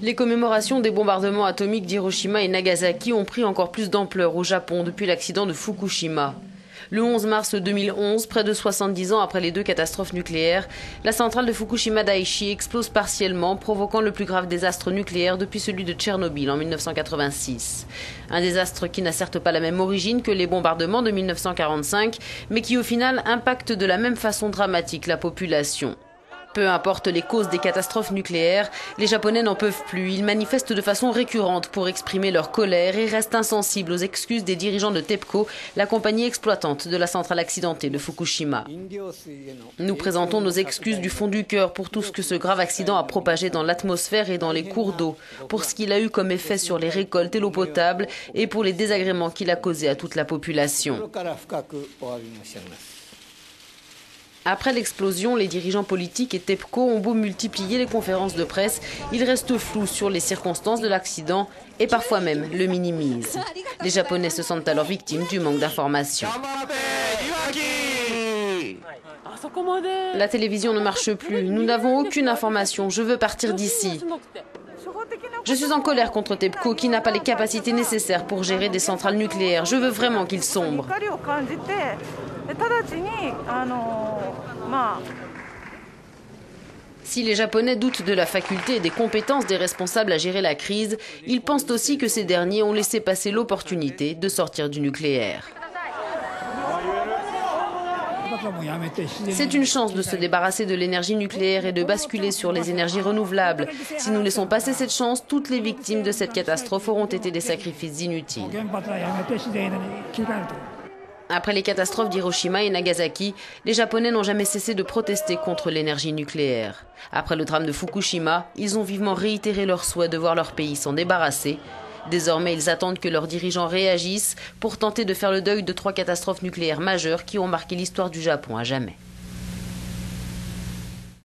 Les commémorations des bombardements atomiques d'Hiroshima et Nagasaki ont pris encore plus d'ampleur au Japon depuis l'accident de Fukushima. Le 11 mars 2011, près de 70 ans après les deux catastrophes nucléaires, la centrale de Fukushima Daiichi explose partiellement, provoquant le plus grave désastre nucléaire depuis celui de Tchernobyl en 1986. Un désastre qui n'a certes pas la même origine que les bombardements de 1945, mais qui au final impacte de la même façon dramatique la population. Peu importe les causes des catastrophes nucléaires, les Japonais n'en peuvent plus. Ils manifestent de façon récurrente pour exprimer leur colère et restent insensibles aux excuses des dirigeants de TEPCO, la compagnie exploitante de la centrale accidentée de Fukushima. Nous présentons nos excuses du fond du cœur pour tout ce que ce grave accident a propagé dans l'atmosphère et dans les cours d'eau, pour ce qu'il a eu comme effet sur les récoltes et l'eau potable et pour les désagréments qu'il a causés à toute la population. Après l'explosion, les dirigeants politiques et TEPCO ont beau multiplier les conférences de presse, ils restent flous sur les circonstances de l'accident et parfois même le minimisent. Les Japonais se sentent alors victimes du manque d'informations. La télévision ne marche plus, nous n'avons aucune information, je veux partir d'ici. Je suis en colère contre TEPCO qui n'a pas les capacités nécessaires pour gérer des centrales nucléaires. Je veux vraiment qu'il sombre. Si les Japonais doutent de la faculté et des compétences des responsables à gérer la crise, ils pensent aussi que ces derniers ont laissé passer l'opportunité de sortir du nucléaire. C'est une chance de se débarrasser de l'énergie nucléaire et de basculer sur les énergies renouvelables. Si nous laissons passer cette chance, toutes les victimes de cette catastrophe auront été des sacrifices inutiles. Après les catastrophes d'Hiroshima et Nagasaki, les Japonais n'ont jamais cessé de protester contre l'énergie nucléaire. Après le drame de Fukushima, ils ont vivement réitéré leur souhait de voir leur pays s'en débarrasser. Désormais, ils attendent que leurs dirigeants réagissent pour tenter de faire le deuil de 3 catastrophes nucléaires majeures qui ont marqué l'histoire du Japon à jamais.